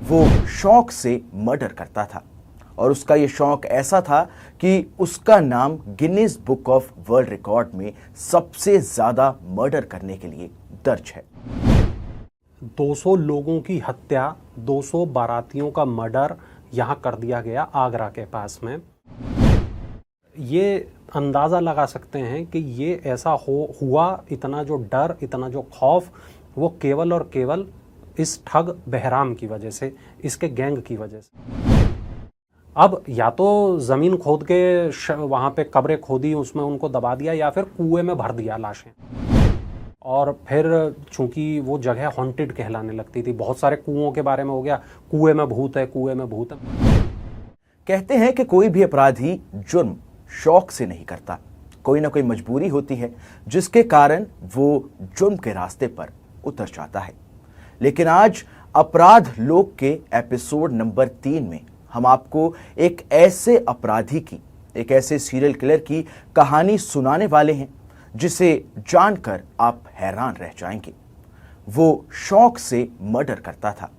वो शौक से मर्डर करता था और उसका ये शौक ऐसा था कि उसका नाम Guinness book of world record में सबसे ज्यादा मर्डर करने के लिए दर्ज है। 200 लोगों की हत्या, 200 बारातियों का मर्डर यहाँ कर दिया गया आगरा के पास में। ये अंदाज़ा लगा सकते हैं कि ये ऐसा हुआ, इतना जो डर, इतना जो खौफ, वो केवल और केवल इस ठग बहराम की वजह से, इसके गैंग की वजह से। अब या तो ज़मीन खोद के वहाँ पे कब्रें खोदी, उसमें उनको दबा दिया, या फिर कुएं में भर दिया लाशें। और फिर चूंकि वो जगह हॉन्टेड कहलाने लगती थी, बहुत सारे कुओं के बारे में हो गया, कुएं में भूत है, कुएं में भूत है। कहते हैं कि कोई भी अपराधी जुर्म शौक से नहीं करता, कोई ना कोई मजबूरी होती है जिसके कारण वो जुर्म के रास्ते पर उतर जाता है। लेकिन आज अपराध लोक के एपिसोड नंबर 3 में हम आपको एक ऐसे अपराधी की, एक ऐसे सीरियल किलर की कहानी सुनाने वाले हैं जिसे जानकर आप हैरान रह जाएंगे। वो शौक से मर्डर करता था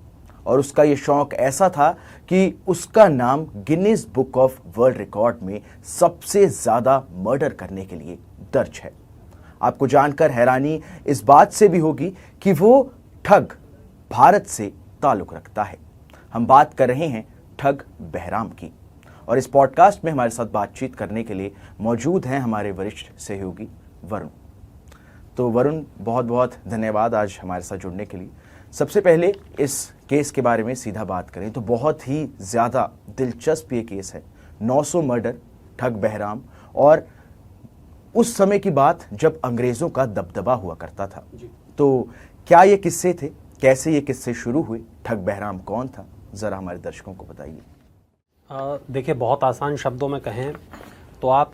और उसका ये शौक ऐसा था कि उसका नाम Guinness book of world record में सबसे ज्यादा मर्डर करने के लिए दर्ज है। आपको जानकर हैरानी इस बात से भी होगी कि वो ठग भारत से ताल्लुक रखता है। हम बात कर रहे हैं ठग बहराम की, और इस पॉडकास्ट में हमारे साथ बातचीत करने के लिए मौजूद हैं हमारे वरिष्ठ सहयोगी वरुण। तो वरुण, बहुत बहुत धन्यवाद आज हमारे साथ जुड़ने के लिए। सबसे पहले इस केस के बारे में सीधा बात करें तो बहुत ही ज़्यादा दिलचस्प ये केस है। 900 मर्डर, ठग बहराम, और उस समय की बात जब अंग्रेज़ों का दबदबा हुआ करता था। तो क्या ये किस्से थे, कैसे ये किस्से शुरू हुए, ठग बहराम कौन था, ज़रा हमारे दर्शकों को बताइए। देखिए, बहुत आसान शब्दों में कहें तो आप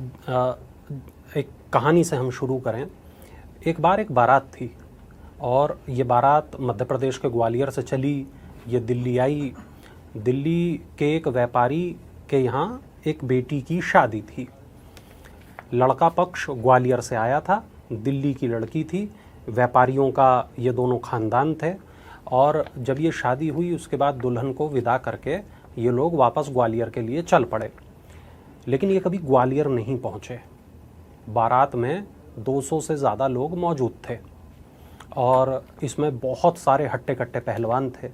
एक कहानी से हम शुरू करें। एक बार एक बारात थी और ये बारात मध्य प्रदेश के ग्वालियर से चली, ये दिल्ली आई। दिल्ली के एक व्यापारी के यहाँ एक बेटी की शादी थी। लड़का पक्ष ग्वालियर से आया था, दिल्ली की लड़की थी, व्यापारियों का ये दोनों ख़ानदान थे। और जब ये शादी हुई उसके बाद दुल्हन को विदा करके ये लोग वापस ग्वालियर के लिए चल पड़े। लेकिन ये कभी ग्वालियर नहीं पहुँचे। बारात में 200 से ज़्यादा लोग मौजूद थे और इसमें बहुत सारे हट्टे कट्टे पहलवान थे,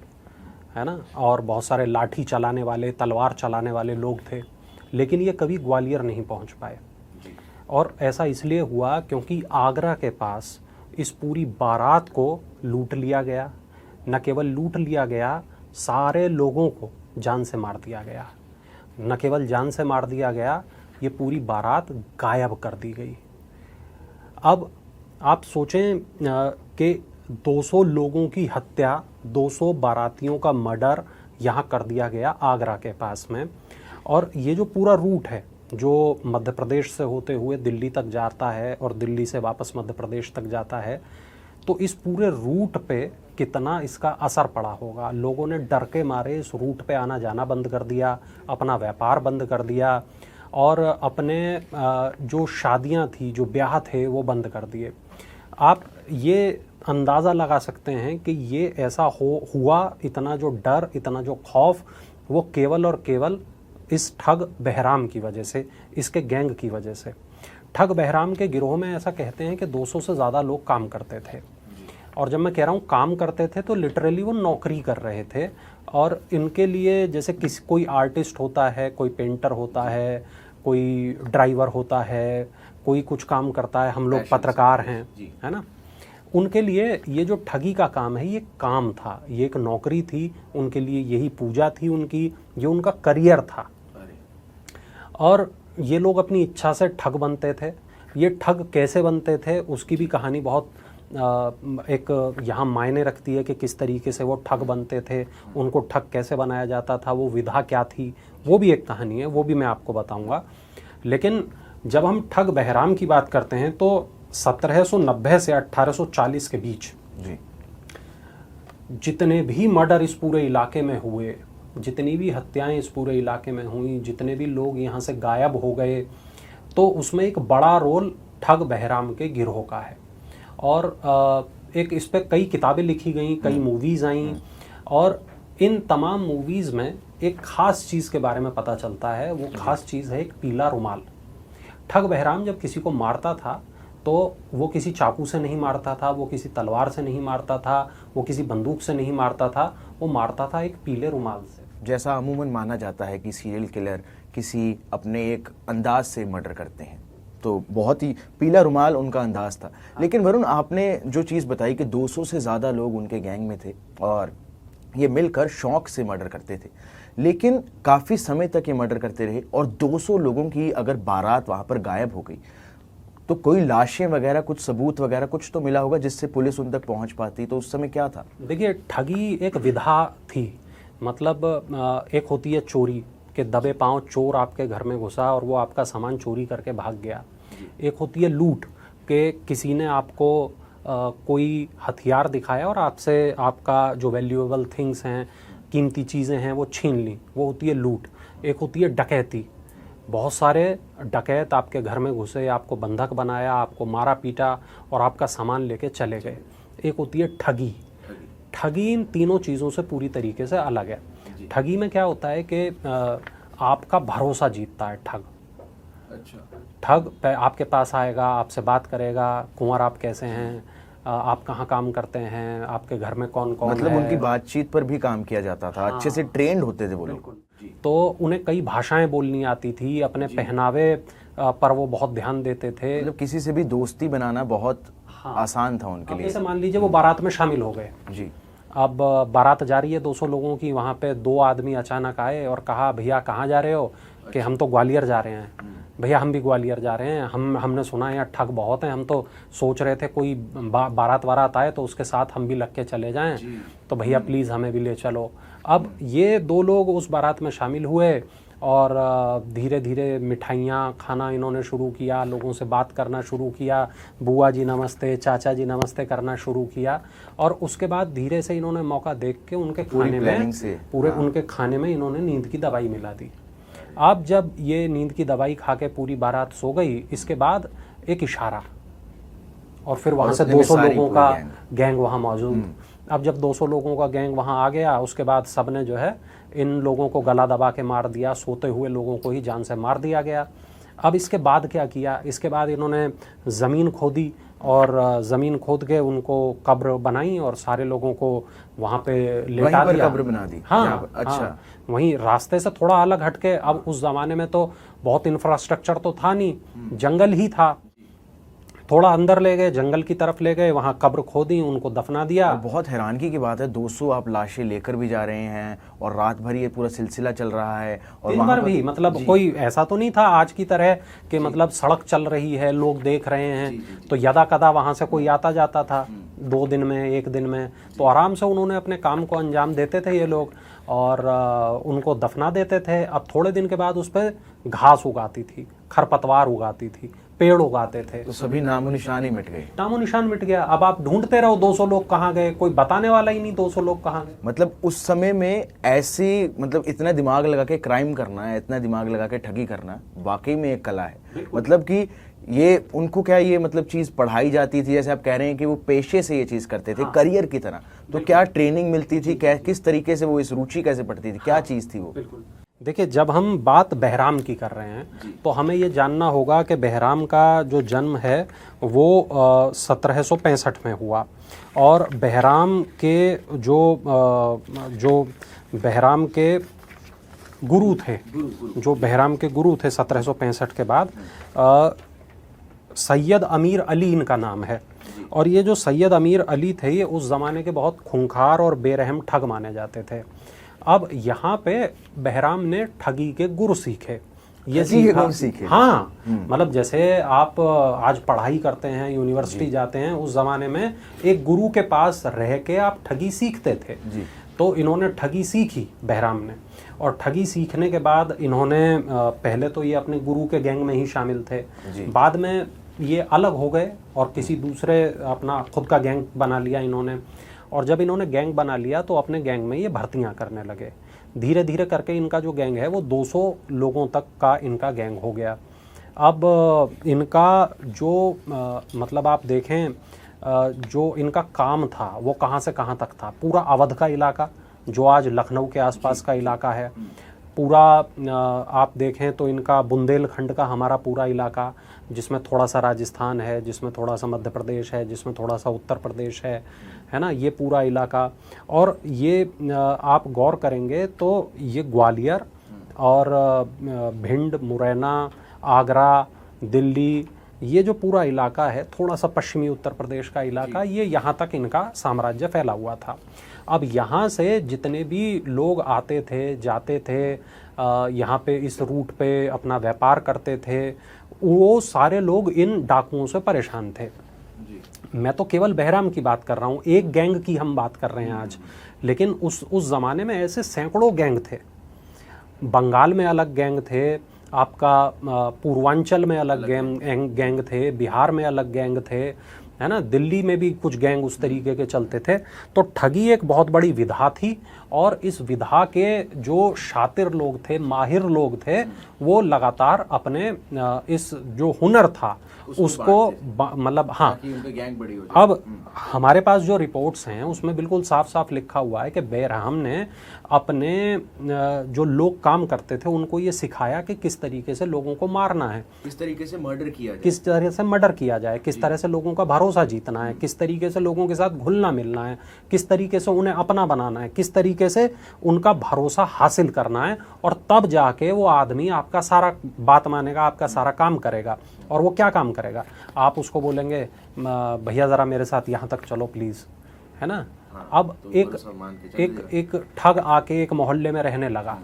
है ना, और बहुत सारे लाठी चलाने वाले, तलवार चलाने वाले लोग थे। लेकिन ये कभी ग्वालियर नहीं पहुंच पाए। और ऐसा इसलिए हुआ क्योंकि आगरा के पास इस पूरी बारात को लूट लिया गया। न केवल लूट लिया गया, सारे लोगों को जान से मार दिया गया। न केवल जान से मार दिया गया, ये पूरी बारात गायब कर दी गई। अब आप सोचें कि 200 लोगों की हत्या, 200 बारातियों का मर्डर यहाँ कर दिया गया आगरा के पास में। और ये जो पूरा रूट है जो मध्य प्रदेश से होते हुए दिल्ली तक जाता है और दिल्ली से वापस मध्य प्रदेश तक जाता है, तो इस पूरे रूट पे कितना इसका असर पड़ा होगा। लोगों ने डर के मारे इस रूट पे आना जाना बंद कर दिया, अपना व्यापार बंद कर दिया, और अपने जो शादियां थी, जो ब्याह थे, वो बंद कर दिए। आप ये अंदाज़ा लगा सकते हैं कि ये ऐसा हुआ, इतना जो डर, इतना जो खौफ, वो केवल और केवल इस ठग बहराम की वजह से, इसके गैंग की वजह से। ठग बहराम के गिरोह में ऐसा कहते हैं कि 200 से ज़्यादा लोग काम करते थे। और जब मैं कह रहा हूँ काम करते थे तो लिटरली वो नौकरी कर रहे थे। और इनके लिए जैसे कोई आर्टिस्ट होता है, कोई पेंटर होता है, कोई ड्राइवर होता है, कोई कुछ काम करता है, हम लोग पत्रकार हैं, है ना, उनके लिए ये जो ठगी का काम है, ये काम था, ये एक नौकरी थी। उनके लिए यही पूजा थी उनकी, ये उनका करियर था। और ये लोग अपनी इच्छा से ठग बनते थे। ये ठग कैसे बनते थे उसकी भी कहानी बहुत एक यहाँ मायने रखती है कि किस तरीके से वो ठग बनते थे, उनको ठग कैसे बनाया जाता था, वो विधा क्या थी, वो भी एक कहानी है, वो भी मैं आपको बताऊंगा। लेकिन जब हम ठग बहराम की बात करते हैं तो 1790 से 1840 के बीच जितने भी मर्डर इस पूरे इलाके में हुए, जितनी भी हत्याएं इस पूरे इलाके में हुई, जितने भी लोग यहाँ से गायब हो गए, तो उसमें एक बड़ा रोल ठग बहराम के गिरोह का है। और एक इस पर कई किताबें लिखी गई, कई मूवीज़ आई, और इन तमाम मूवीज़ में एक ख़ास चीज़ के बारे में पता चलता है। वो ख़ास चीज़ है एक पीला रुमाल। ठग बहराम जब किसी को मारता था तो वो किसी चाकू से नहीं मारता था, वो किसी तलवार से नहीं मारता था, वो किसी बंदूक से नहीं मारता था, वो मारता था एक पीले रुमाल से। जैसा अमूमन माना जाता है कि सीरियल किलर किसी अपने एक अंदाज से मर्डर करते हैं, तो बहुत ही पीला रुमाल उनका अंदाज था। लेकिन वरुण, आपने जो चीज़ बताई कि 200 से ज़्यादा लोग उनके गैंग में थे और ये मिलकर शौक से मर्डर करते थे, लेकिन काफ़ी समय तक ये मर्डर करते रहे और 200 लोगों की अगर बारात वहाँ पर गायब हो गई तो कोई लाशें वगैरह, कुछ सबूत वगैरह कुछ तो मिला होगा जिससे पुलिस उन तक पहुँच पाती। तो उस समय क्या था? देखिए, ठगी एक विधा थी। मतलब एक होती है चोरी, के दबे पांव चोर आपके घर में घुसा और वो आपका सामान चोरी करके भाग गया। एक होती है लूट, के किसी ने आपको कोई हथियार दिखाया और आपसे आपका जो वैल्यूएबल थिंग्स हैं, कीमती चीज़ें हैं, वो छीन ली, वो होती है लूट। एक होती है डकैती, बहुत सारे डकैत आपके घर में घुसे, आपको बंधक बनाया, आपको मारा पीटा और आपका सामान लेके चले गए। एक होती है ठगी। ठगी इन तीनों चीज़ों से पूरी तरीके से अलग है। ठगी में क्या होता है कि आपका भरोसा जीतता है ठग। ठग आपके पास आएगा, आपसे बात करेगा, कुंवर आप कैसे हैं, आप कहाँ काम करते हैं, आपके घर में कौन कौन मतलब है। उनकी बातचीत पर भी काम किया जाता था। अच्छे से ट्रेंड होते थे वो लोग। तो उन्हें कई भाषाएं बोलनी आती थी, अपने पहनावे पर वो बहुत ध्यान देते थे। मतलब किसी से भी दोस्ती बनाना बहुत आसान था उनके लिए। जैसे मान लीजिए वो बारात में शामिल हो गए जी। अब बारात जा रही है 200 लोगों की, वहाँ पे 2 आदमी अचानक आए और कहा, भैया कहाँ जा रहे हो? कि हम तो ग्वालियर जा रहे हैं। भैया हम भी ग्वालियर जा रहे हैं, हमने सुना है यहाँ ठग बहुत हैं, हम तो सोच रहे थे कोई बारात आए तो उसके साथ हम भी लग के चले जाएं, तो भैया प्लीज़ हमें भी ले चलो। अब ये 2 लोग उस बारात में शामिल हुए और धीरे धीरे मिठाइयाँ खाना इन्होंने शुरू किया, लोगों से बात करना शुरू किया, बुआ जी नमस्ते, चाचा जी नमस्ते करना शुरू किया। और उसके बाद धीरे से इन्होंने मौका देख के उनके खाने में उनके खाने में इन्होंने नींद की दवाई मिला दी। अब जब ये नींद की दवाई खा के पूरी बारात सो गई, इसके बाद एक इशारा और फिर वहाँ से 200 लोगों का गैंग वहाँ मौजूद। अब जब 200 लोगों का गैंग वहाँ आ गया, उसके बाद सब ने जो है इन लोगों को गला दबा के मार दिया, सोते हुए लोगों को ही जान से मार दिया गया। अब इसके बाद क्या किया? इसके बाद इन्होंने ज़मीन खोदी और ज़मीन खोद के उनको कब्र बनाई और सारे लोगों को वहाँ पे लेटा दिया। कब्र बना दी। हाँ, अच्छा। हाँ, वहीं रास्ते से थोड़ा अलग हटके। अब उस ज़माने में तो बहुत इंफ्रास्ट्रक्चर तो था नहीं, जंगल ही था। थोड़ा अंदर ले गए, जंगल की तरफ ले गए, वहाँ कब्र खोदी, उनको दफना दिया। बहुत हैरानगी की बात है, 200 आप लाशें लेकर भी जा रहे हैं और रात भर ये पूरा सिलसिला चल रहा है। और दिन भर भी, मतलब कोई ऐसा तो नहीं था आज की तरह कि मतलब सड़क चल रही है, लोग देख रहे हैं, तो यदा कदा वहाँ से कोई आता जाता था 2 दिन में, 1 दिन में। तो आराम से उन्होंने अपने काम को अंजाम देते थे ये लोग और उनको दफना देते थे। अब थोड़े दिन के बाद उस पर घास उगाती थी, खरपतवार उगाती थी, पेड़ उगाते थे, तो सभी नामो निशान ही मिट गए। नामो निशान मिट गया। अब आप ढूंढते रहो 200 लोग कहाँ गए, कोई बताने वाला ही नहीं 200 लोग कहाँ गए। मतलब उस समय में ऐसी, मतलब इतना दिमाग लगा के क्राइम करना है, इतना दिमाग लगा के ठगी करना वाकई में एक कला है। मतलब कि ये उनको क्या ये मतलब चीज पढ़ाई जाती थी, जैसे आप कह रहे हैं कि वो पेशे से ये चीज करते थे, करियर की तरह, तो क्या ट्रेनिंग मिलती थी, क्या किस तरीके से वो इस रुचि कैसे पड़ती थी, क्या चीज थी वो? देखिए, जब हम बात बहराम की कर रहे हैं तो हमें ये जानना होगा कि बहराम का जो जन्म है वो 1765 में हुआ और बहराम के जो बहराम के गुरु थे, जो बहराम के गुरु थे 1765 के बाद, सैयद अमीर अली इनका नाम है। और ये जो सैयद अमीर अली थे, ये उस ज़माने के बहुत खूंखार और बेरहम ठग माने जाते थे। अब यहाँ पे बहराम ने ठगी के गुर सीखे, ये सीखे। हाँ, मतलब जैसे आप आज पढ़ाई करते हैं, यूनिवर्सिटी जाते हैं, उस ज़माने में एक गुरु के पास रह के आप ठगी सीखते थे। तो इन्होंने ठगी सीखी बहराम ने, और ठगी सीखने के बाद इन्होंने पहले तो ये अपने गुरु के गैंग में ही शामिल थे, बाद में ये अलग हो गए और किसी दूसरे अपना खुद का गैंग बना लिया इन्होंने। और जब इन्होंने गैंग बना लिया तो अपने गैंग में ये भर्तियां करने लगे। धीरे धीरे करके इनका जो गैंग है वो 200 लोगों तक का इनका गैंग हो गया। अब इनका जो मतलब आप देखें जो इनका काम था वो कहाँ से कहाँ तक था। पूरा अवध का इलाका जो आज लखनऊ के आसपास का इलाका है, पूरा आप देखें तो इनका बुंदेलखंड का हमारा पूरा इलाका, जिसमें थोड़ा सा राजस्थान है, जिसमें थोड़ा सा मध्य प्रदेश है, जिसमें थोड़ा सा उत्तर प्रदेश है ना, ये पूरा इलाका। और ये आप गौर करेंगे तो ये ग्वालियर और भिंड, मुरैना, आगरा, दिल्ली, ये जो पूरा इलाका है, थोड़ा सा पश्चिमी उत्तर प्रदेश का इलाका, ये यहाँ तक इनका साम्राज्य फैला हुआ था। अब यहाँ से जितने भी लोग आते थे, जाते थे, यहाँ पे इस रूट पे अपना व्यापार करते थे, वो सारे लोग इन डाकुओं से परेशान थे। मैं तो केवल बहराम की बात कर रहा हूँ, एक गैंग की हम बात कर रहे हैं आज, लेकिन उस ज़माने में ऐसे सैकड़ों गैंग थे। बंगाल में अलग गैंग थे, आपका पूर्वांचल में अलग गैंग थे, बिहार में अलग गैंग थे, है ना, दिल्ली में भी कुछ गैंग उस तरीके के चलते थे। तो ठगी एक बहुत बड़ी विधा थी, और इस विधा के जो शातिर लोग थे, माहिर लोग थे, वो लगातार अपने इस जो हुनर था उसको मतलब, हाँ, गैंग बड़ी हो जाए। अब हमारे पास जो रिपोर्ट्स हैं उसमें बिल्कुल साफ साफ लिखा हुआ है कि बैरहम ने अपने जो लोग काम करते थे उनको ये सिखाया कि किस तरीके से लोगों को मारना है, किस तरीके से मर्डर किया जाए, किस तरह से मर्डर किया जाए, किस तरह से लोगों का भरोसा जीतना है, किस तरीके से लोगों के साथ घुलना मिलना है, किस तरीके से उन्हें अपना बनाना है, किस तरीके से उनका भरोसा हासिल करना है, और तब जाके वो आदमी आपका सारा बात मानेगा, आपका सारा काम करेगा। और वो क्या काम करेगा? आप उसको बोलेंगे भैया ज़रा मेरे साथ यहाँ तक चलो प्लीज़, है ना। हाँ, अब तो एक ठग आके एक मोहल्ले में रहने लगा,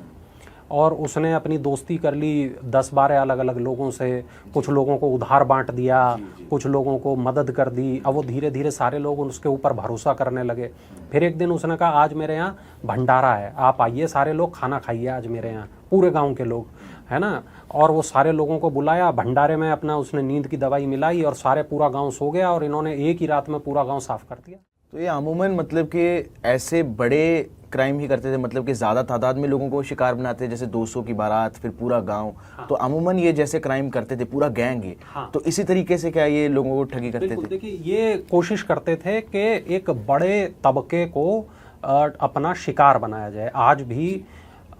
और उसने अपनी दोस्ती कर ली 10-12 अलग अलग लोगों से, कुछ लोगों को उधार बांट दिया, कुछ लोगों को मदद कर दी। अब वो धीरे धीरे सारे लोग उसके ऊपर भरोसा करने लगे। फिर एक दिन उसने कहा आज मेरे यहाँ भंडारा है, आप आइए सारे लोग खाना खाइए आज मेरे यहाँ, पूरे गांव के लोग, है ना। और वो सारे लोगों को बुलाया भंडारे में, अपना उसने नींद की दवाई मिलाई और सारे पूरा गाँव सो गया, और इन्होंने एक ही रात में पूरा गाँव साफ कर दिया। तो ये अमूमन मतलब कि ऐसे बड़े क्राइम ही करते थे, मतलब कि ज़्यादा तादाद में लोगों को शिकार बनाते, जैसे 200 की बारात, फिर पूरा गांव। हाँ। तो अमूमन ये जैसे क्राइम करते थे, पूरा गैंग है। हाँ। तो इसी तरीके से क्या ये लोगों को ठगी करते थे? देखिए, ये कोशिश करते थे कि एक बड़े तबके को अपना शिकार बनाया जाए। आज भी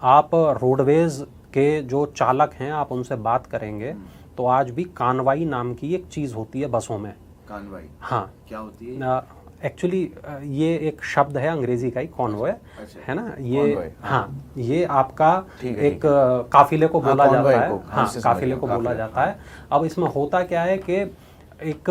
आप रोडवेज के जो चालक हैं, आप उनसे बात करेंगे तो आज भी कानवाई नाम की एक चीज़ होती है बसों में। कानवाई? हाँ। क्या होती है? एक्चुअली ये एक शब्द है अंग्रेजी का ही, कॉन्वॉय, है ना। ये हाँ, ये आपका एक काफिले को बोला जाता है। हाँ, काफिले को बोला जाता है। अब इसमें होता क्या है कि एक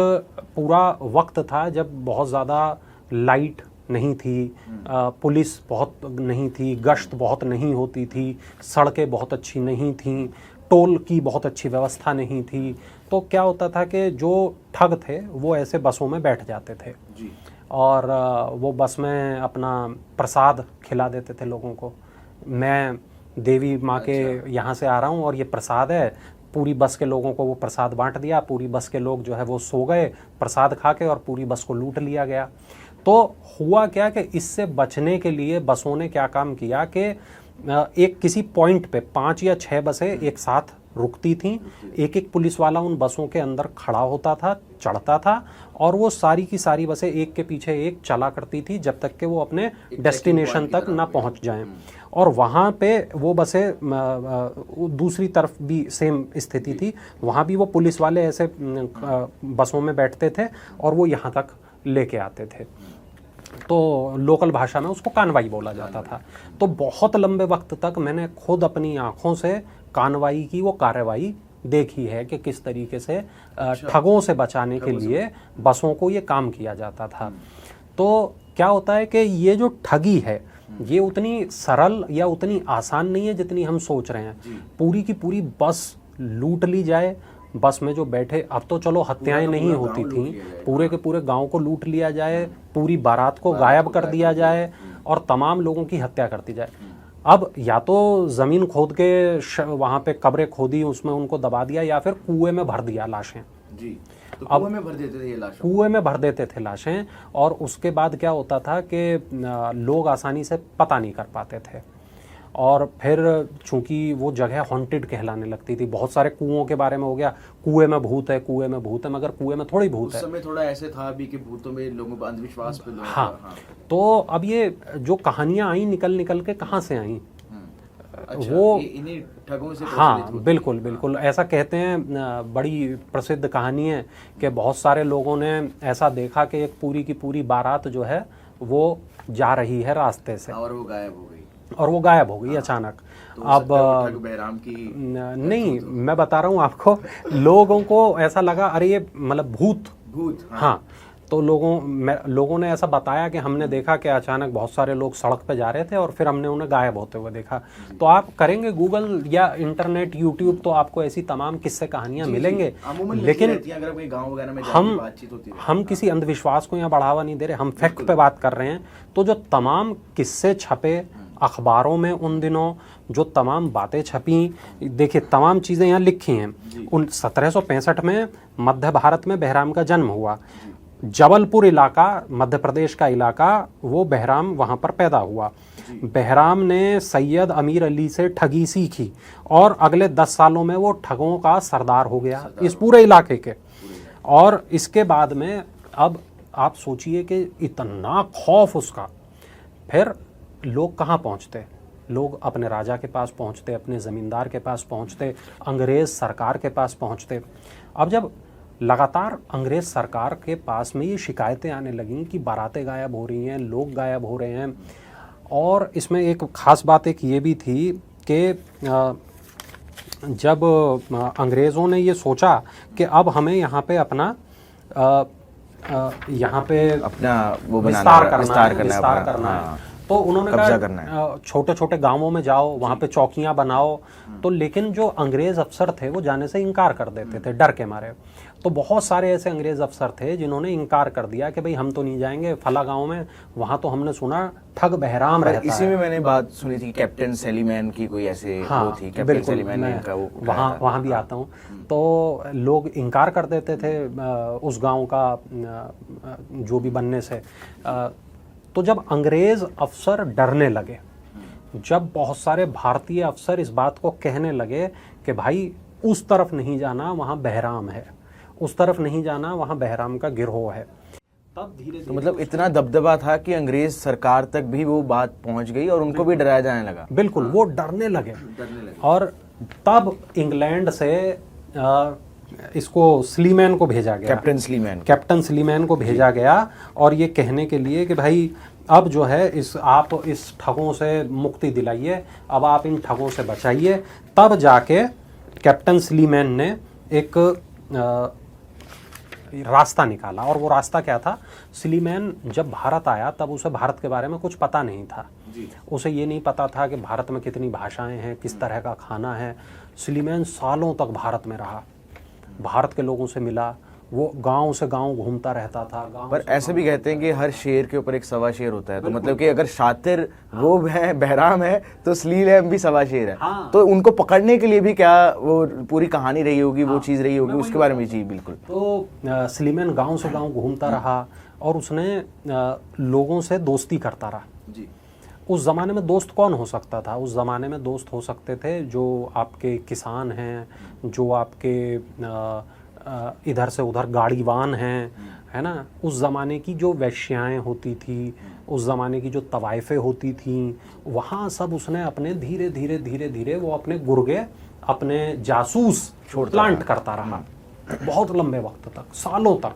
पूरा वक्त था जब बहुत ज़्यादा लाइट नहीं थी, पुलिस बहुत नहीं थी, गश्त बहुत नहीं होती थी, सड़कें बहुत अच्छी नहीं थीं, टोल की बहुत अच्छी व्यवस्था नहीं थी। तो क्या होता था कि जो ठग थे वो ऐसे बसों में बैठ जाते थे जी। और वो बस में अपना प्रसाद खिला देते थे लोगों को। मैं देवी माँ के यहाँ से आ रहा हूँ और ये प्रसाद है, पूरी बस के लोगों को वो प्रसाद बांट दिया, पूरी बस के लोग जो है वो सो गए प्रसाद खा के, और पूरी बस को लूट लिया गया। तो हुआ क्या कि इससे बचने के लिए बसों ने क्या काम किया कि एक किसी पॉइंट पे 5 या 6 बसें एक साथ रुकती थीं, एक एक पुलिस वाला उन बसों के अंदर खड़ा होता था, चढ़ता था, और वो सारी की सारी बसें एक के पीछे एक चला करती थी जब तक कि वो अपने डेस्टिनेशन तक ना पहुंच जाएं। और वहाँ पे वो बसें दूसरी तरफ भी सेम स्थिति थी, वहाँ भी वो पुलिस वाले ऐसे बसों में बैठते थे और वो यहाँ तक लेके आते थे। तो लोकल भाषा में उसको कानवाई बोला जाता था। तो बहुत लंबे वक्त तक मैंने खुद अपनी आंखों से कानवाई की वो कार्रवाई देखी है कि किस तरीके से ठगों से बचाने के लिए बसों को ये काम किया जाता था। तो क्या होता है कि ये जो ठगी है ये उतनी सरल या उतनी आसान नहीं है जितनी हम सोच रहे हैं। पूरी की पूरी बस लूट ली जाए, बस में जो बैठे, अब तो चलो हत्याएं नहीं होती थी, पूरे के पूरे गांव को लूट लिया जाए, पूरी बारात को गायब कर दिया जाए और तमाम लोगों की हत्या कर दी जाए। अब या तो ज़मीन खोद के वहाँ पे कब्रें खोदी, उसमें उनको दबा दिया, या फिर कुएं में भर दिया लाशें जी। तो कुएं में भर देते थे ये लाशें, कुएं में भर देते थे लाशें। और उसके बाद क्या होता था कि लोग आसानी से पता नहीं कर पाते थे। और फिर चूंकि वो जगह हॉन्टेड कहलाने लगती थी, बहुत सारे कुओं के बारे में हो गया, कुएं में भूत है, कुएं में भूत है, मगर कुएं में थोड़ी भूत है। उस समय थोड़ा ऐसे था भी कि भूतों में लोगों को अंधविश्वास पे लोग हाँ, तो अब ये जो कहानियां आई निकल निकल के कहाँ से आई, अच्छा, वो इन्हीं ठगों से हाँ बिल्कुल बिल्कुल ऐसा कहते हैं। बड़ी प्रसिद्ध कहानी है कि बहुत सारे लोगों ने ऐसा देखा कि एक पूरी की पूरी बारात जो है वो जा रही है रास्ते से और वो गायब हो गई अचानक। तो अब ठग बहराम की नहीं, मैं बता रहा हूँ आपको, लोगों को ऐसा लगा अरे ये मतलब भूत हाँ, तो लोगों ने ऐसा बताया कि हमने देखा कि अचानक बहुत सारे लोग सड़क पे जा रहे थे और फिर हमने उन्हें गायब होते हुए देखा। तो आप करेंगे गूगल या इंटरनेट यूट्यूब तो आपको ऐसी तमाम किस्से कहानियां मिलेंगे। लेकिन हम किसी अंधविश्वास को यहाँ बढ़ावा नहीं दे रहे, हम फैक्ट पे बात कर रहे हैं। तो जो तमाम किस्से छपे अखबारों में उन दिनों, जो तमाम बातें छपी, देखिए तमाम चीज़ें यहाँ लिखी हैं। 1765 में मध्य भारत में बहराम का जन्म हुआ। जबलपुर इलाका, मध्य प्रदेश का इलाका, वो बहराम वहाँ पर पैदा हुआ। बहराम ने सैयद अमीर अली से ठगी सीखी और अगले 10 सालों में वो ठगों का सरदार हो गया इस पूरे इलाके के। और इसके बाद में अब आप सोचिए कि इतना खौफ उसका, फिर लोग कहाँ पहुँचते, लोग अपने राजा के पास पहुँचते, अपने ज़मींदार के पास पहुँचते, अंग्रेज़ सरकार के पास पहुँचते। अब जब लगातार अंग्रेज़ सरकार के पास में ये शिकायतें आने लगीं कि बारातें गायब हो रही हैं, लोग गायब हो रहे हैं, और इसमें एक ख़ास बात एक ये भी थी कि जब अंग्रेज़ों ने ये सोचा कि अब हमें यहाँ पे अपना वो विस्तार करना है, तो उन्होंने कहा छोटे छोटे गांवों में जाओ, वहाँ पे चौकियाँ बनाओ। तो लेकिन जो अंग्रेज़ अफसर थे वो जाने से इनकार कर देते थे डर के मारे। तो बहुत सारे ऐसे अंग्रेज़ अफसर थे जिन्होंने इनकार कर दिया कि भाई हम तो नहीं जाएंगे फला गांव में, वहाँ तो हमने सुना ठग बहराम रहता है। इसी में मैंने बात सुनी थी कैप्टन सेलीमैन की कोई ऐसे वो थी, कैप्टन सेलीमैन का वो वहाँ भी आता हूँ। तो लोग इनकार कर देते थे उस गाँव का जो भी बनने से। तो जब अंग्रेज़ अफसर डरने लगे, जब बहुत सारे भारतीय अफसर इस बात को कहने लगे कि भाई उस तरफ नहीं जाना, वहाँ बहराम है, उस तरफ नहीं जाना, वहाँ बहराम का गिरोह है, तब धीरे धीरे तो मतलब इतना दबदबा था कि अंग्रेज सरकार तक भी वो बात पहुंच गई और उनको भी डराया जाने लगा। बिल्कुल, वो डरने लगे। और तब इंग्लैंड से इसको स्लीमैन को भेजा गया, कैप्टन स्लीमैन को भेजा गया, और ये कहने के लिए कि भाई अब जो है आप इस ठगों से मुक्ति दिलाइए, अब आप इन ठगों से बचाइए। तब जाके कैप्टन स्लीमैन ने एक रास्ता निकाला, और वो रास्ता क्या था, स्लीमैन जब भारत आया तब उसे भारत के बारे में कुछ पता नहीं था। उसे ये नहीं पता था कि भारत में कितनी भाषाएं हैं, किस तरह का खाना है। स्लीमैन सालों तक भारत में रहा, भारत के लोगों से मिला, वो गांव से गांव घूमता रहता था। पर ऐसे भी कहते हैं कि हर शेर के ऊपर एक सवा शेर होता है, तो मतलब कि अगर शातिर वो है, बहराम है, तो स्लीमैन भी सवा शेर है। हाँ। तो उनको पकड़ने के लिए भी क्या वो पूरी कहानी रही होगी, वो चीज़ रही होगी, उसके बारे में जी बिल्कुल। तो स्लीमैन गांव से गांव घूमता रहा और उसने लोगों से दोस्ती करता रहा। जी। उस ज़माने में दोस्त कौन हो सकता था? उस ज़माने में दोस्त हो सकते थे जो आपके किसान हैं, जो आपके इधर से उधर गाड़ीवान हैं, है ना। उस ज़माने की जो वैश्याएँ होती थी, उस ज़माने की जो तवाइफ़ें होती थीं, वहाँ सब उसने अपने धीरे धीरे धीरे धीरे वो अपने गुर्गे, अपने जासूस प्लांट करता रहा बहुत लंबे वक्त तक, सालों तक।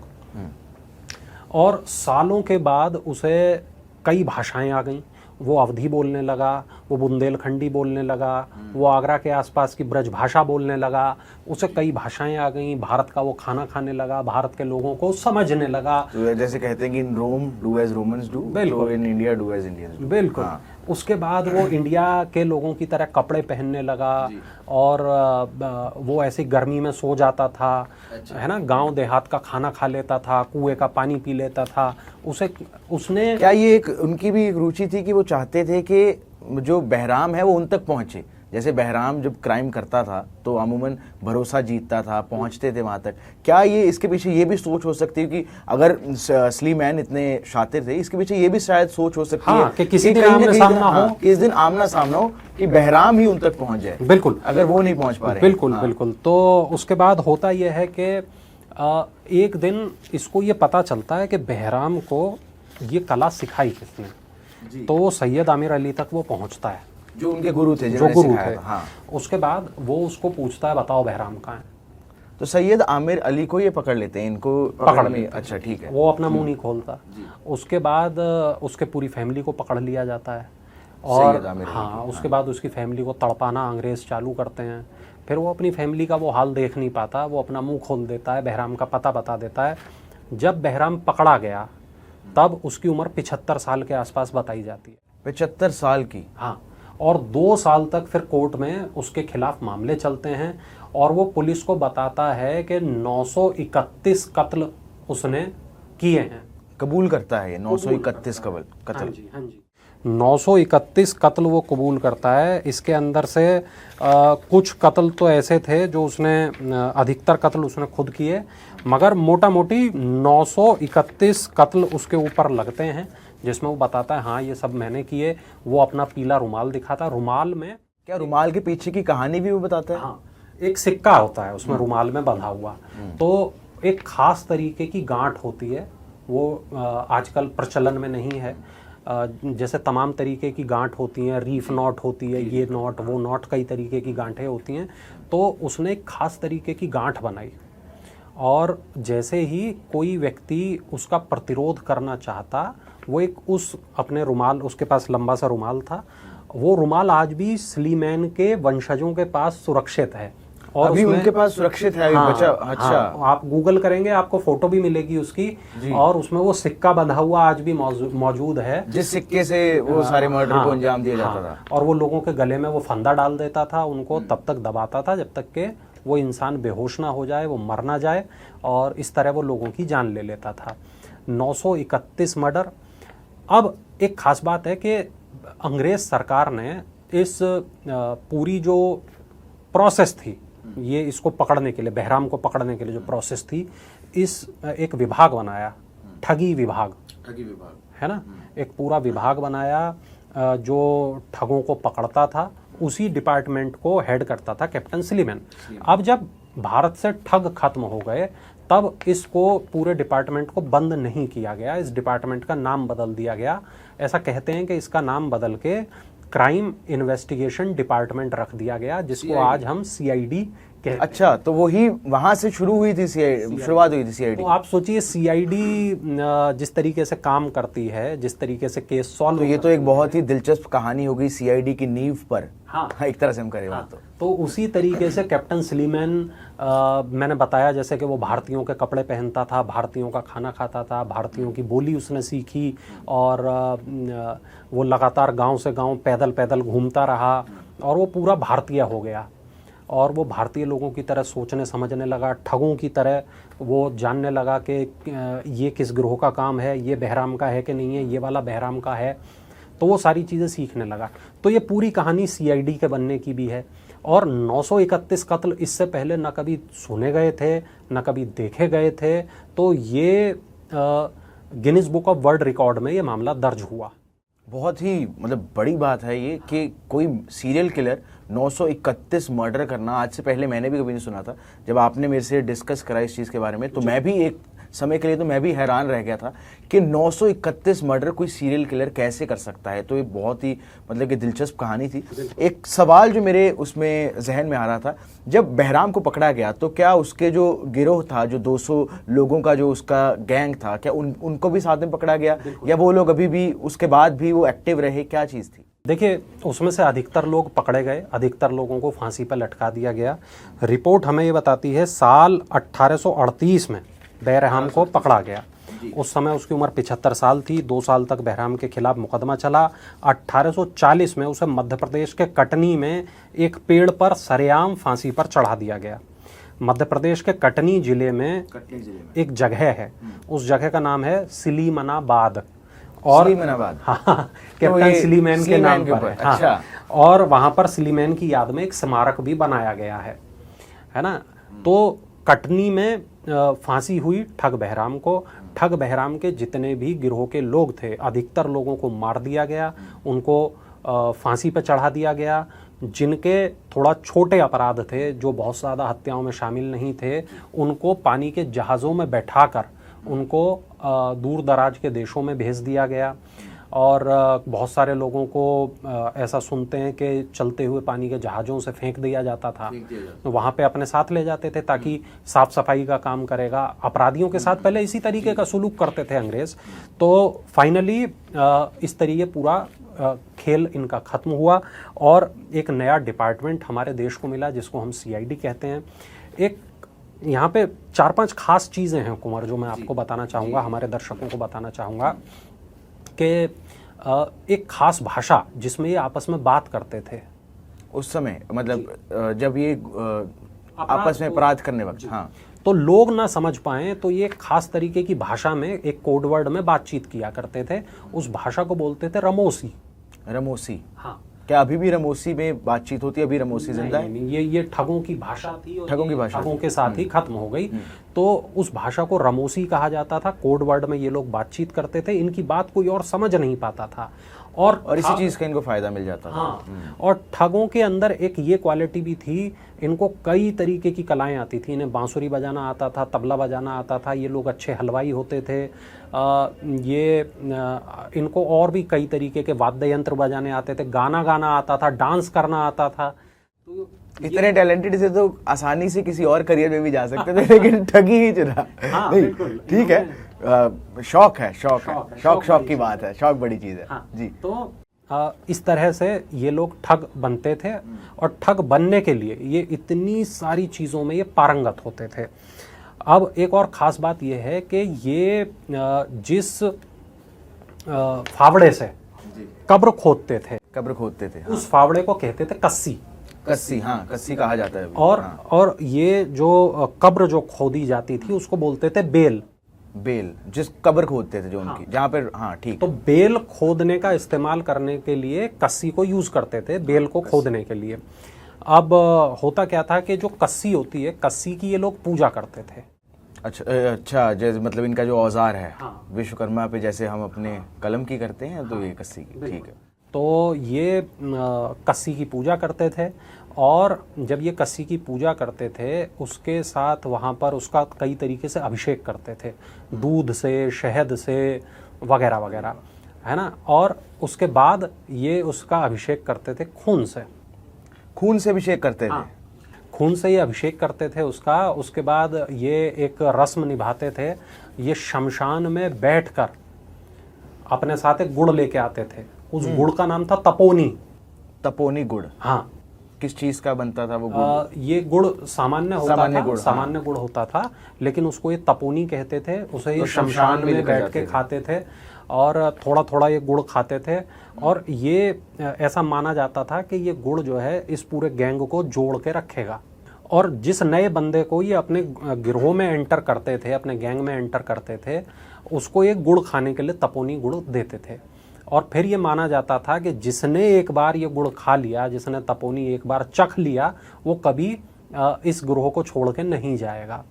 और सालों के बाद उसे कई भाषाएं आ गईं। वो अवधी बोलने लगा, वो बुंदेलखंडी बोलने लगा, वो आगरा के आसपास की ब्रज भाषा बोलने लगा, उसे कई भाषाएं आ गईं। भारत का वो खाना खाने लगा, भारत के लोगों को समझने लगा। तो जैसे कहते हैं कि in Rome do as Romans do, तो in India do as Indians do. बिल्कुल। हाँ। उसके बाद वो इंडिया के लोगों की तरह कपड़े पहनने लगा और वो ऐसी गर्मी में सो जाता था। अच्छा। है ना, गांव देहात का खाना खा लेता था, कुएं का पानी पी लेता था। उसने क्या ये एक उनकी भी रुचि थी कि वो चाहते थे कि जो बहराम है वो उन तक पहुंचे, जैसे बहराम जब क्राइम करता था तो अमूमन भरोसा जीतता था, पहुंचते थे वहां तक। क्या ये इसके पीछे ये भी सोच हो सकती है कि अगर स्लीमैन इतने शातिर थे, इसके पीछे ये भी शायद सोच हो सकती है कि किसी दिन कहीं ना आमने कहीं सामना हो, इस दिन आमना सामना हो कि बहराम ही उन तक पहुंच जाए, बिल्कुल, अगर वो नहीं पहुंच पा रहे। बिल्कुल बिल्कुल। तो उसके बाद होता यह है कि एक दिन इसको ये पता चलता है कि बहराम को ये कला सिखाई किसने, तो वो सैयद आमिर अली तक वो पहुंचता है, जो उनके गुरु थे, जो गुरु थे। हाँ। उसके बाद वो उसको पूछता है बताओ बहराम कहाँ है, तो सैयद आमिर अली को ये पकड़ लेते हैं, इनको पकड़ में। लेते अच्छा ठीक है। वो अपना मुंह नहीं खोलता। उसके बाद उसके पूरी फैमिली को पकड़ लिया जाता है और हाँ, उसके बाद उसकी फैमिली को तड़पाना अंग्रेज चालू करते हैं। फिर वो अपनी फैमिली का वो हाल देख नहीं पाता, वो अपना मुंह खोल देता है, बहराम का पता बता देता है। जब बहराम पकड़ा गया तब उसकी उम्र 75 साल के आसपास बताई जाती है। 75 साल की? हाँ, और 2 साल तक फिर कोर्ट में उसके खिलाफ मामले चलते हैं और वो पुलिस को बताता है कि 931 कत्ल उसने किए हैं। कबूल करता है 931 कत्ल? हाँ जी, हाँ जी। 931 कत्ल वो कबूल करता है। इसके अंदर से कुछ कत्ल तो ऐसे थे जो उसने अधिकतर कत्ल उसने खुद किए, मगर मोटा मोटी 931 कत्ल उसके ऊपर लगते हैं, जिसमें वो बताता है हाँ ये सब मैंने किए। वो अपना पीला रुमाल दिखाता है, रुमाल में क्या रुमाल के पीछे की कहानी भी वो बताता है? हाँ, एक सिक्का होता है उसमें रुमाल में बंधा हुआ, तो एक खास तरीके की गांठ होती है, वो आजकल प्रचलन में नहीं है। जैसे तमाम तरीके की गांठ होती हैं, रीफ नॉट होती है, ये नॉट वो नॉट, कई तरीके की गांठें होती हैं। तो उसने एक खास तरीके की गांठ बनाई और जैसे ही कोई व्यक्ति उसका प्रतिरोध करना चाहता, वो एक उस अपने रुमाल, उसके पास लंबा सा रुमाल था, वो रुमाल आज भी स्लीमैन के वंशजों के पास सुरक्षित है और अभी उनके पास सुरक्षित है। हाँ, बचा? अच्छा। हाँ, आप गूगल करेंगे आपको फोटो भी मिलेगी उसकी, और उसमें वो सिक्का बंधा हुआ आज भी मौजूद है, जिस सिक्के से वो सारे मर्डर को अंजाम दिया जाता था। और वो लोगों के गले में वो फंदा डाल देता था, उनको तब तक दबाता था जब तक के वो इंसान बेहोश ना हो जाए, वो मर ना जाए, और इस तरह वो लोगों की जान ले लेता था। 931 मर्डर। अब एक खास बात है कि अंग्रेज सरकार ने इस पूरी जो प्रोसेस थी, ये इसको पकड़ने के लिए, बहराम को पकड़ने के लिए जो प्रोसेस थी, इस एक विभाग बनाया, ठगी विभाग है ना, एक पूरा विभाग बनाया जो ठगों को पकड़ता था। उसी डिपार्टमेंट को हेड करता था कैप्टन स्लीमैन। अब जब भारत से ठग खत्म हो गए तब इसको पूरे डिपार्टमेंट को बंद नहीं किया गया, इस डिपार्टमेंट का नाम बदल दिया गया। ऐसा कहते हैं कि इसका नाम बदल के क्राइम इन्वेस्टिगेशन डिपार्टमेंट रख दिया गया, जिसको आज हम सीआईडी कहते हैं। अच्छा, तो वही वहां से शुरुआत हुई थी सीआईडी। तो आप सोचिए सीआईडी जिस तरीके से काम करती है, जिस तरीके से केस सॉल्व, तो ये तो एक बहुत ही दिलचस्प कहानी हो गई सीआईडी की नींव पर। हाँ, एक तरह से हम करें बात। तो उसी तरीके से कैप्टन स्लीमैन, मैंने बताया जैसे कि वो भारतीयों के कपड़े पहनता था, भारतीयों का खाना खाता था, भारतीयों की बोली उसने सीखी, और वो लगातार गांव से गांव पैदल पैदल घूमता रहा और वो पूरा भारतीय हो गया, और वो भारतीय लोगों की तरह सोचने समझने लगा, ठगों की तरह वो जानने लगा कि ये किस ग्रोह का काम है, ये बहराम का है कि नहीं है, ये वाला बहराम का है, तो वो सारी चीज़ें सीखने लगा। तो ये पूरी कहानी सीआईडी के बनने की भी है। और 931 कत्ल इससे पहले न कभी सुने गए थे, न कभी देखे गए थे, तो ये Guinness book of world record में ये मामला दर्ज हुआ। बहुत ही मतलब बड़ी बात है ये कि कोई सीरियल किलर 931 मर्डर करना, आज से पहले मैंने भी कभी नहीं सुना था। जब आपने मेरे से डिस्कस करा इस चीज़ के बारे में, तो मैं भी एक समय के लिए तो मैं भी हैरान रह गया था कि 931 मर्डर कोई सीरियल किलर कैसे कर सकता है। तो ये बहुत ही मतलब कि दिलचस्प कहानी थी। एक सवाल जो मेरे उसमें जहन में आ रहा था, जब बहराम को पकड़ा गया तो क्या उसके जो गिरोह था, जो 200 लोगों का जो उसका गैंग था, क्या उनको भी साथ में पकड़ा गया, या वो लोग अभी भी उसके बाद भी वो एक्टिव रहे? क्या चीज़ थी? देखिए, उसमें से अधिकतर लोग पकड़े गए, अधिकतर लोगों को फांसी पर लटका दिया गया। रिपोर्ट हमें ये बताती है साल 1838 में बहराम को पकड़ा गया। उस समय उसकी उम्र 75 साल थी। 2 साल तक बहराम के खिलाफ मुकदमा चला। 1840 में उसे मध्य प्रदेश के कटनी में एक पेड़ पर सरेआम फांसी पर चढ़ा दिया गया। मध्य प्रदेश के कटनी जिले में एक जगह है, उस जगह का नाम है सिलीमनाबाद। और सलीमाबाद, हाँ, कैप्टन स्लीमैन के नाम पर है। अच्छा। हाँ, और वहां पर स्लीमैन की याद में एक स्मारक भी बनाया गया है ना। तो कटनी में फांसी हुई ठग बहराम को। ठग बहराम के जितने भी गिरोह के लोग थे, अधिकतर लोगों को मार दिया गया, उनको फांसी पर चढ़ा दिया गया। जिनके थोड़ा छोटे अपराध थे, जो बहुत ज़्यादा हत्याओं में शामिल नहीं थे, उनको पानी के जहाज़ों में बैठाकर उनको दूर दराज के देशों में भेज दिया गया। और बहुत सारे लोगों को ऐसा सुनते हैं कि चलते हुए पानी के जहाज़ों से फेंक दिया जाता था, तो वहाँ पे अपने साथ ले जाते थे ताकि साफ सफाई का काम करेगा। अपराधियों के साथ पहले इसी तरीके का सुलूक करते थे अंग्रेज़। तो फाइनली इस तरीके पूरा खेल इनका ख़त्म हुआ और एक नया डिपार्टमेंट हमारे देश को मिला जिसको हम CID कहते हैं। एक यहाँ पे 4-5 खास चीज़ें हैं कुंवर, जो मैं आपको बताना चाहूँगा, हमारे दर्शकों को बताना चाहूँगा कि एक खास भाषा जिसमें ये आपस में बात करते थे उस समय, मतलब जब ये आपस में अपराध करने वक्त, हाँ, तो लोग ना समझ पाएं तो ये खास तरीके की भाषा में एक कोड वर्ड में बातचीत किया करते थे। उस भाषा को बोलते थे रमोसी। रमोसी, हाँ। क्या अभी भी रमोसी में बातचीत होती है? अभी रमोसी जिंदा है? नहीं, ये ठगों की भाषा थी और ठगों की भाषा, ठगों के साथ ही खत्म हो गई। तो उस भाषा को रमोसी कहा जाता था। कोड वर्ड में ये लोग बातचीत करते थे, इनकी बात कोई और समझ नहीं पाता था और इसी चीज का इनको फायदा मिल जाता था। हाँ, और ठगों के अंदर एक ये क्वालिटी भी थी, इनको कई तरीके की कलाएं आती थी। इन्हें बांसुरी बजाना आता था, तबला बजाना आता था, ये लोग अच्छे हलवाई होते थे। इनको और भी कई तरीके के वाद्य यंत्र बजाने आते थे, गाना गाना आता था, डांस करना आता था। तो इतने टैलेंटेड से तो आसानी से किसी और करियर में भी जा सकते थे, लेकिन ठगी ही चुना। हाँ, नहीं, ठीक है, शौक है, शौक की बात है, शौक बड़ी चीज है। हाँ, जी। तो इस तरह से ये लोग ठग बनते थे और ठग बनने के लिए ये इतनी सारी चीज़ों में ये पारंगत होते थे। अब एक और ख़ास बात ये है कि ये जिस फावड़े से कब्र खोदते थे, उस फावड़े को कहते थे कस्सी। कस्सी, हाँ, कस्सी कहा जाता है। और ये जो कब्र जो खोदी जाती थी उसको बोलते थे बेल। जिस कब्र खोदते थे जो उनकी, हाँ, जहाँ पर, हाँ, ठीक। तो बेल खोदने का इस्तेमाल करने के लिए कस्सी को यूज करते थे, बेल को खोदने के लिए। अब होता क्या था कि जो कस्सी होती है, कस्सी की ये लोग पूजा करते थे। अच्छा, जैसे मतलब इनका जो औजार है, हाँ, विश्वकर्मा पे जैसे हम अपने कलम की करते हैं, तो ये कस्सी की, ठीक है। तो ये कस्सी की पूजा करते थे और जब ये कस्सी की पूजा करते थे उसके साथ वहाँ पर उसका कई तरीके से अभिषेक करते थे, दूध से, शहद से, वगैरह वगैरह, है ना। और उसके बाद ये उसका अभिषेक करते थे खून से। खून से अभिषेक करते थे? हाँ, खून से ये अभिषेक करते थे उसका। उसके बाद ये एक रस्म निभाते थे, ये शमशान में बैठकर अपने साथ एक गुड़ लेके आते थे। उस गुड़ का नाम था तपोनी गुड़। हाँ। किस चीज का बनता था वो गुड़? ये गुड़ सामान्य गुड़ होता था, लेकिन उसको ये तपोनी कहते थे। उसे ये शमशान में बैठ के खाते थे और थोड़ा थोड़ा ये गुड़ खाते थे। और ये ऐसा माना जाता था कि ये गुड़ जो है इस पूरे गैंग को जोड़ के रखेगा। और जिस नए बंदे को ये अपने गिरोह में एंटर करते थे, अपने गैंग में एंटर करते थे, उसको ये गुड़ खाने के लिए तपोनी गुड़ देते थे। और फिर ये माना जाता था कि जिसने एक बार ये गुड़ खा लिया, जिसने तपोनी एक बार चख लिया, वो कभी इस गिरोह को छोड़ के नहीं जाएगा।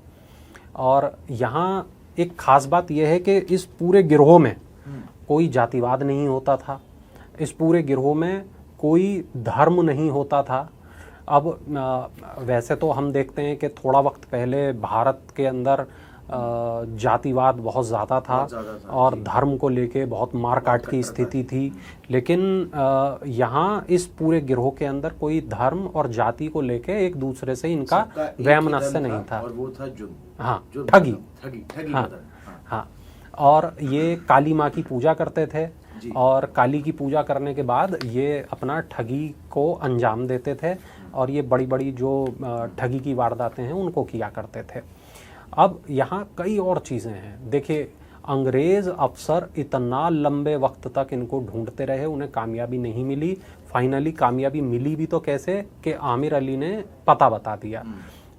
और यहाँ एक ख़ास बात यह है कि इस पूरे गिरोह में कोई जातिवाद नहीं होता था, इस पूरे गिरोह में कोई धर्म नहीं होता था। अब वैसे तो हम देखते हैं कि थोड़ा वक्त पहले भारत के अंदर जातिवाद बहुत ज़्यादा था और धर्म को लेके बहुत मारकाट की स्थिति थी, लेकिन यहाँ इस पूरे गिरोह के अंदर कोई धर्म और जाति को लेके एक दूसरे से इनका वैमनस्य नहीं था। और वो था जुर्म। हाँ, ठगी। हाँ, और ये काली माँ की पूजा करते थे और काली की पूजा करने के बाद ये अपना ठगी को अंजाम देते थे और ये बड़ी बड़ी जो ठगी की वारदातें हैं उनको किया करते थे। अब यहाँ कई और चीज़ें हैं। देखिए, अंग्रेज़ अफसर इतना लंबे वक्त तक इनको ढूंढते रहे, उन्हें कामयाबी नहीं मिली। फाइनली कामयाबी मिली भी तो कैसे कि आमिर अली ने पता बता दिया।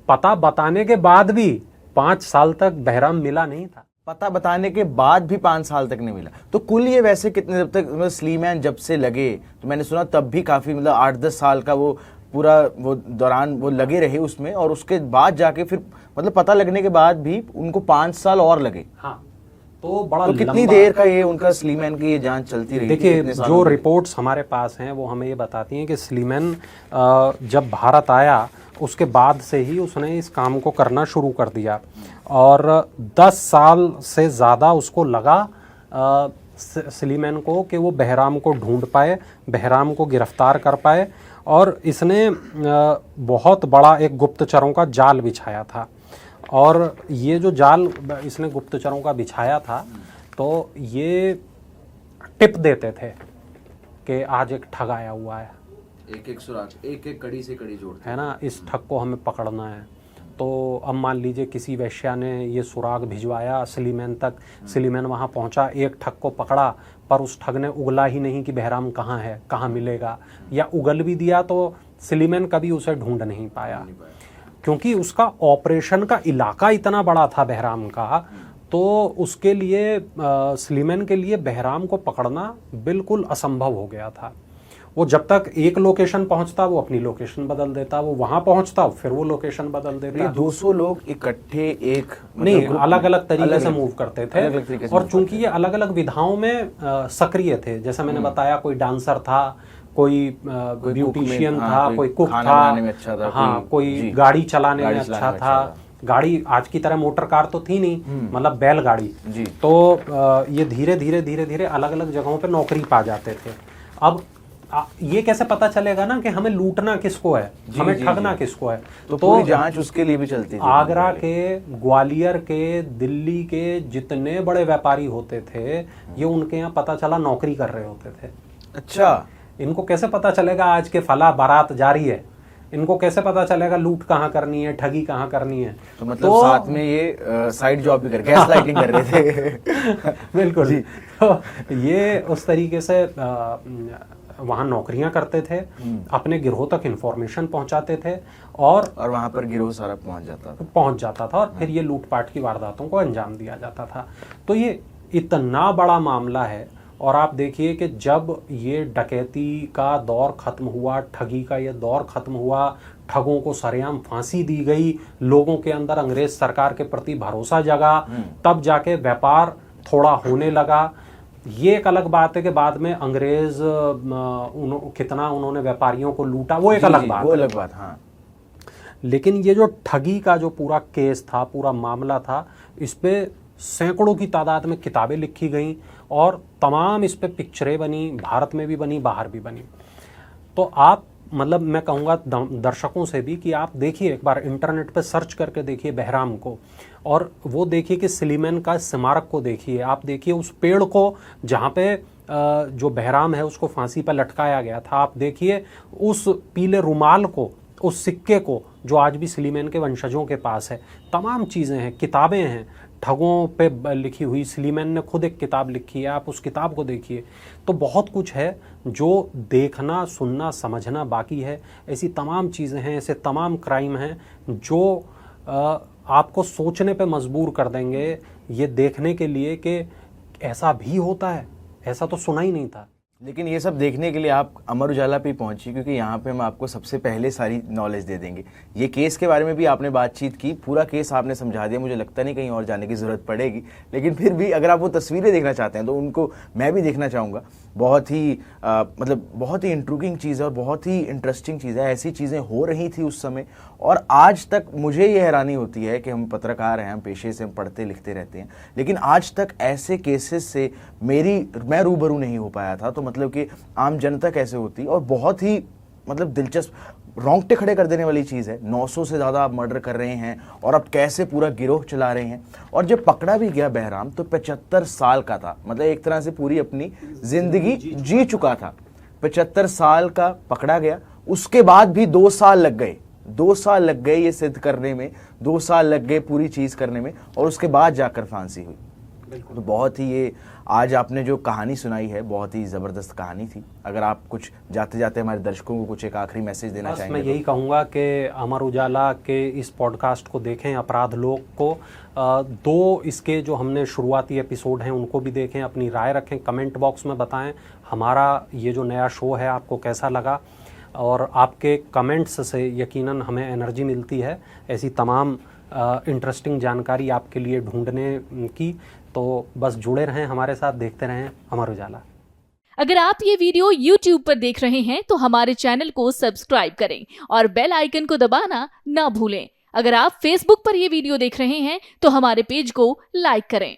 पता बताने के बाद भी 5 साल तक बहराम मिला नहीं था। पता बताने के बाद भी 5 साल तक नहीं मिला। तो कुल ये वैसे कितने, जब तक मतलब स्लीमैन जब से लगे, तो मैंने सुना तब भी काफी मतलब 8-10 साल का वो पूरा वो दौरान वो लगे रहे उसमें, और उसके बाद जाके फिर मतलब पता लगने के बाद भी उनको 5 साल और लगे। हाँ, तो बड़ा तो कितनी देर का ये उनका स्लीमैन की ये जांच चलती रही? देखिए, जो रिपोर्ट्स हमारे पास हैं वो हमें ये बताती हैं कि स्लीमैन जब भारत आया उसके बाद से ही उसने इस काम को करना शुरू कर दिया, और 10 साल से ज़्यादा उसको लगा स्लीमैन को कि वो बहराम को ढूंढ पाए, बहराम को गिरफ्तार कर पाए, और इसने बहुत बड़ा एक गुप्तचरों का जाल बिछाया था। और ये जो जाल इसने गुप्तचरों का बिछाया था, तो ये टिप देते थे कि आज एक ठग आया हुआ है, एक सुराग, एक कड़ी से कड़ी जोड़ते है ना, इस ठग को हमें पकड़ना है। तो अब मान लीजिए किसी वेश्या ने ये सुराग भिजवाया स्लीमैन तक, स्लीमैन वहाँ पहुँचा, एक ठग को पकड़ा, पर उस ठग ने उगला ही नहीं कि बहराम कहाँ है, कहाँ मिलेगा, या उगल भी दिया तो स्लीमैन कभी उसे ढूंढ नहीं पाया, क्योंकि उसका ऑपरेशन का इलाका इतना बड़ा था बहराम का। तो उसके लिए स्लीमैन के लिए बहराम को पकड़ना बिल्कुल असंभव हो गया था। वो जब तक एक लोकेशन पहुंचता वो अपनी लोकेशन बदल देता, वो वहां पहुंचता फिर वो लोकेशन बदल देता। 200 लोग इकट्ठे एक नहीं, अलग अलग तरीके से मूव करते थे, और चूंकि ये अलग अलग विधाओं में सक्रिय थे, जैसा मैंने बताया, कोई डांसर था, कोई ब्यूटिशियन था, कोई कुक था, हाँ, कोई गाड़ी चलाने में अच्छा था। गाड़ी आज की तरह मोटर कार तो थी नहीं, मतलब बैलगाड़ी। तो ये धीरे धीरे अलग अलग जगहों पे नौकरी पा जाते थे। अब ये कैसे पता चलेगा ना कि हमें लूटना किसको है, हमें ठगना किसको है? तो पूरी जांच उसके लिए भी चलती थी। आगरा के, ग्वालियर के, दिल्ली के जितने बड़े व्यापारी होते थे, ये उनके यहाँ पता चला नौकरी कर रहे होते थे। अच्छा, इनको कैसे पता चलेगा आज के फला बारात जारी है? इनको कैसे पता चलेगा लूट कहाँ करनी है, ठगी कहाँ करनी है? तो मतलब साथ में ये साइड जॉब भी कर, गैस लाइटिंग कर रहे थे। बिल्कुल। तो ये उस तरीके से वहाँ नौकरियां करते थे, अपने गिरोह तक इंफॉर्मेशन पहुंचाते थे, और वहाँ पर गिरोह सारा पहुंच जाता था, और फिर ये लूटपाट की वारदातों को अंजाम दिया जाता था। तो ये इतना बड़ा मामला है। और आप देखिए कि जब ये डकैती का दौर खत्म हुआ, ठगी का ये दौर खत्म हुआ, ठगों को सरेआम फांसी दी गई, लोगों के अंदर अंग्रेज सरकार के प्रति भरोसा जगा, तब जाके व्यापार थोड़ा होने लगा। ये एक अलग बात है कि बाद में अंग्रेज कितना उन्होंने व्यापारियों को लूटा, वो एक अलग बात, हाँ। लेकिन ये जो ठगी का जो पूरा केस था, पूरा मामला था, इस पे सैकड़ों की तादाद में किताबें लिखी गईं, और तमाम इस पे पिक्चरें बनी, भारत में भी बनी, बाहर भी बनी। तो आप मतलब मैं कहूँगा दर्शकों से भी कि आप देखिए, एक बार इंटरनेट पे सर्च करके देखिए बहराम को, और वो देखिए कि स्लीमैन का स्मारक को देखिए, आप देखिए उस पेड़ को जहाँ पे जो बहराम है उसको फांसी पर लटकाया गया था, आप देखिए उस पीले रुमाल को, उस सिक्के को जो आज भी स्लीमैन के वंशजों के पास है। तमाम चीज़ें हैं, किताबें हैं ठगों पे लिखी हुई, स्लीमैन ने खुद एक किताब लिखी है, आप उस किताब को देखिए। तो बहुत कुछ है जो देखना, सुनना, समझना बाकी है। ऐसी तमाम चीज़ें हैं, ऐसे तमाम क्राइम हैं जो आपको सोचने पे मजबूर कर देंगे, ये देखने के लिए कि ऐसा भी होता है, ऐसा तो सुना ही नहीं था। लेकिन ये सब देखने के लिए आप अमर उजाला पे पहुंची, क्योंकि यहाँ पे हम आपको सबसे पहले सारी नॉलेज दे देंगे। ये केस के बारे में भी आपने बातचीत की, पूरा केस आपने समझा दिया, मुझे लगता नहीं कहीं और जाने की ज़रूरत पड़ेगी। लेकिन फिर भी अगर आप वो तस्वीरें देखना चाहते हैं तो उनको मैं भी देखना चाहूँगा। बहुत ही मतलब बहुत ही इंट्रूगिंग चीज़ है और बहुत ही इंटरेस्टिंग चीज़ है। ऐसी चीज़ें हो रही थी उस समय, और आज तक मुझे ये हैरानी होती है कि हम पत्रकार हैं, हम पेशे से हम पढ़ते लिखते रहते हैं, लेकिन आज तक ऐसे केसेस से मैं रूबरू नहीं हो पाया था। तो मतलब कि आम जनता कैसे होती, और बहुत ही मतलब दिलचस्प, रोंगटे खड़े कर देने वाली चीज़ है। 900 से ज़्यादा आप मर्डर कर रहे हैं, और अब कैसे पूरा गिरोह चला रहे हैं। और जब पकड़ा भी गया बहराम तो 75 साल का था, मतलब एक तरह से पूरी अपनी जिंदगी जी चुका था। 75 साल का पकड़ा गया, उसके बाद भी 2 साल लग गए, 2 साल लग गए ये सिद्ध करने में, 2 साल लग गए पूरी चीज़ करने में, और उसके बाद जाकर फांसी हुई। तो बहुत ही ये आज आपने जो कहानी सुनाई है बहुत ही ज़बरदस्त कहानी थी। अगर आप कुछ जाते जाते हमारे दर्शकों को कुछ एक आखिरी मैसेज देना बस चाहेंगे मैं यही कहूँगा कि अमर उजाला के इस पॉडकास्ट को देखें, अपराध लोक को। 2 इसके जो हमने शुरुआती एपिसोड हैं उनको भी देखें, अपनी राय रखें, कमेंट बॉक्स में बताएं हमारा ये जो नया शो है आपको कैसा लगा। और आपके कमेंट्स से यकीनन हमें एनर्जी मिलती है ऐसी तमाम इंटरेस्टिंग जानकारी आपके लिए ढूंढने की। तो बस जुड़े रहें हमारे साथ, देखते रहें अमर उजाला। अगर आप ये वीडियो YouTube पर देख रहे हैं तो हमारे चैनल को सब्सक्राइब करें और बेल आइकन को दबाना ना भूलें। अगर आप Facebook पर ये वीडियो देख रहे हैं तो हमारे पेज को लाइक करें।